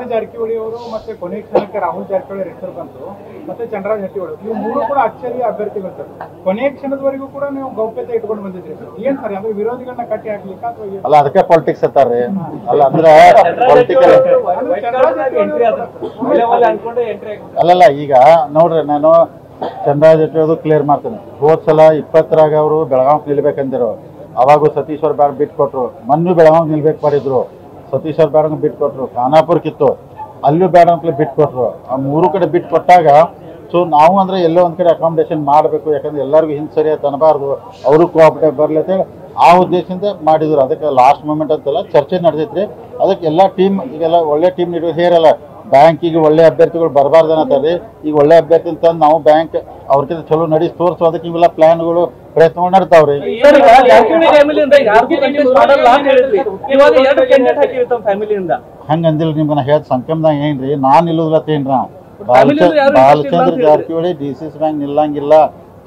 ರಮೇಶ್ ಜಾರಕಿಹೊಳಿ ಅವರು ಮತ್ತೆ ಕೊನೆ ಕ್ಷಣಕ್ಕೆ ರಾಹುಲ್ ಜಾರಕಿಹೊಳಿ ಹೆಸರು ಬಂತು, ಮತ್ತೆ ಚಂದ್ರರಾಜ್ ಹಟ್ಟಿಹೊಳಿ, ಇವು ಮೂರು ಕೂಡ ಅಚ್ಚರಿಯ ಅಭ್ಯರ್ಥಿಗಳು ಸರ್. ಕೊನೆಯ ಕ್ಷಣದವರೆಗೂ ಕೂಡ ನೀವು ಗೌಪ್ಯತೆ ಇಟ್ಕೊಂಡು ಬಂದಿದ್ರಿ ಸರ್. ಏನ್ ಸರ್ ಅಂದ್ರೆ ವಿರೋಧಿಗಳನ್ನ ಕಟ್ಟಿ ಹಾಕ್ಲಿಕ್ಕೆ ಅಥವಾ ಅಲ್ಲ ಅದಕ್ಕೆ ಪಾಲಿಟಿಕ್ಸ್ ಅಂತಾರ್ರಿ. ಅಲ್ಲ ಅಂದ್ರೆ ಪೊಲಿಟಿಕಲ್ ಅಲ್ಲಲ್ಲ. ಈಗ ನೋಡ್ರಿ, ನಾನು ಚಂದ್ರರಾಜ್ ಹಟ್ಟಿಹೊಳಿ ಕ್ಲಿಯರ್ ಮಾಡ್ತೇನೆ. ಹೋದ್ ಸಲ 20ರಾಗ ಅವರು ಬೆಳಗಾವ್ ನಿಲ್ಬೇಕಂದಿರು, ಅವಾಗೂ ಸತೀಶ್ ಅವ್ರ ಬ್ಯಾಡ ಬಿಟ್ಟು ಕೊಟ್ರು. ಮೊನ್ನೆ ಬೆಳಗಾವ್ ನಿಲ್ಬೇಕು ಮಾಡಿದ್ರು, ಸತೀಶ್ ಅವ್ರ ಬ್ಯಾಡ ಬಿಟ್ಟು ಕೊಟ್ರು. ಖಾನಾಪುರಕ್ಕಿತ್ತು, ಅಲ್ಲೂ ಬೇಡ ಅಂತಲೇ ಬಿಟ್ಟು ಕೊಟ್ರು. ಆ ಮೂರು ಕಡೆ ಬಿಟ್ಟು ಕೊಟ್ಟಾಗ ಸೊ ನಾವು ಅಂದ್ರೆ ಎಲ್ಲೋ ಒಂದ್ ಕಡೆ ಅಕಾಮಿಡೇಷನ್ ಮಾಡಬೇಕು, ಯಾಕಂದ್ರೆ ಎಲ್ಲರಿಗೂ ಹಿಂದೆ ಸರಿಯಾಗಿ ಅನ್ಬಾರ್ದು, ಅವರು ಕೋಆಪರೇಟಿವ್ ಬರಲಿ ಅಂತೇಳಿ ಆ ಉದ್ದೇಶದಿಂದ ಮಾಡಿದ್ರು. ಅದಕ್ಕೆ ಲಾಸ್ಟ್ ಮೂಮೆಂಟ್ ಅಂತೆಲ್ಲ ಚರ್ಚೆ ನಡೆದೈತ್ರಿ. ಅದಕ್ಕೆ ಎಲ್ಲ ಟೀಮ್ ಈಗೆಲ್ಲ ಒಳ್ಳೆ ಟೀಮ್ ನೀಡುವ ಹೇರಲ್ಲ. ಬ್ಯಾಂಕಿಗೆ ಒಳ್ಳೆ ಅಭ್ಯರ್ಥಿಗಳು ಬರಬಾರ್ದು ಅನ್ನತ್ತಾರೆ. ಈಗ ಒಳ್ಳೆ ಅಭ್ಯರ್ಥಿ ಅಂತಂದು ನಾವು ಬ್ಯಾಂಕ್ ಅವ್ರಕ್ಕಿಂತ ಚಲೋ ನಡೆಸಿ ತೋರಿಸೋದಕ್ಕೆ ಇವೆಲ್ಲ ಪ್ಲಾನ್ಗಳು ಪ್ರಯತ್ನಗಳು ನಡ್ತಾವ್ರಿ. ಹಂಗಂದಿಲ್ಲ ನಿಮ್ಗೆ ನಾ ಹೇಳ್ದ ಸಂಕಮ್ದಾಗ ಏನ್ರಿ, ನಾನ್ ನಿಲ್ಲುದಿಲ್ಲತ್ತೇನ್ರ. ಬಾಲಚಂದ್ರ ಜಾರಕಿಹೊಳಿ DCC ಬ್ಯಾಂಕ್ ನಿಲ್ಲಂಗಿಲ್ಲ,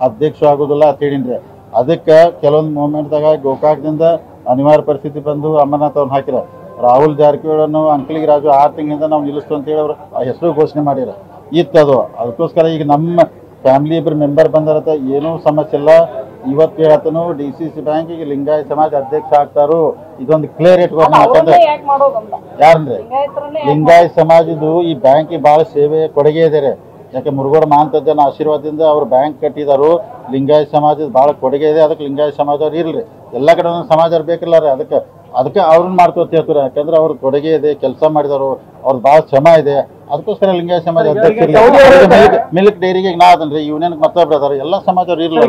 ಅಧ್ಯಕ್ಷ ಆಗೋದಿಲ್ಲ ಅಂತ ಹೇಳಿನ್ರಿ. ಅದಕ್ಕೆ ಕೆಲವೊಂದು ಮೂಮೆಂಟ್ದಾಗ ಗೋಕಾಕದಿಂದ ಅನಿವಾರ್ಯ ಪರಿಸ್ಥಿತಿ ಬಂದು ಅಮರನಾಥ್ ಅವ್ರನ್ನ ಹಾಕಿರ. ರಾಹುಲ್ ಜಾರಕಿಹೊಳಿಯನ್ನು ಅಂಕಲಿಗೆ ರಾಜು 6 ತಿಂಗಳಿಂದ ನಾವು ನಿಲ್ಲಿಸ್ತು ಅಂತೇಳಿ ಅವ್ರು ಹೆಸರು ಘೋಷಣೆ ಮಾಡಿರ ಇತ್ತದು. ಅದಕ್ಕೋಸ್ಕರ ಈಗ ನಮ್ಮ ಫ್ಯಾಮಿಲಿ ಇಬ್ಬರು ಮೆಂಬರ್ ಬಂದಾರತ್ತ, ಏನೂ ಸಮಸ್ಯೆ ಇಲ್ಲ. ಇವತ್ತು ಹೇಳತ್ತನು DCC ಬ್ಯಾಂಕಿಗೆ ಲಿಂಗಾಯತ ಸಮಾಜ ಅಧ್ಯಕ್ಷ ಆಗ್ತಾರು. ಇದೊಂದು ಕ್ಲಿಯರ್ ಇಟ್ಕೊಂಡು. ಯಾಕಂದ್ರೆ ಯಾರಂದ್ರೆ ಲಿಂಗಾಯತ ಸಮಾಜದ್ದು ಈ ಬ್ಯಾಂಕಿಗೆ ಭಾಳ ಸೇವೆ ಕೊಡುಗೆ ಇದೆ. ಯಾಕೆ ಮುರುಗೋಡ ಮಹಾಂತಜ್ಜನ ಆಶೀರ್ವಾದದಿಂದ ಅವ್ರು ಬ್ಯಾಂಕ್ ಕಟ್ಟಿದಾರು. ಲಿಂಗಾಯತ ಸಮಾಜದ ಭಾಳ ಕೊಡುಗೆ ಇದೆ. ಅದಕ್ಕೆ ಲಿಂಗಾಯತ ಸಮಾಜವ್ರು ಇರ್ಲಿ, ಎಲ್ಲ ಕಡೆ ಸಮಾಜ ಬೇಕಿಲ್ಲ ರೀ. ಅದಕ್ಕೆ ಅವ್ರನ್ನ ಮಾಡ್ಕೋತ ಹೇಳ್ತಾರೆ. ಯಾಕಂದ್ರೆ ಅವ್ರ ಕೊಡುಗೆ ಇದೆ, ಕೆಲಸ ಮಾಡಿದಾರು, ಅವ್ರದ್ದು ಭಾಳ ಶ್ರಮ ಇದೆ. ಅದಕ್ಕೋಸ್ಕರ ಲಿಂಗಾಯತ ಸಮಾಜ ಅಧ್ಯಕ್ಷ ಮಿಲ್ಕ್ ಡೈರಿಗೆ ನಾ ಅದನ್ರಿ, ಇವನೇನಕ್ಕೆ ಮತ್ತೊಬ್ರು ಅದಾರ, ಎಲ್ಲ ಸಮಾಜವ್ರು ಇರ್ಲಿ.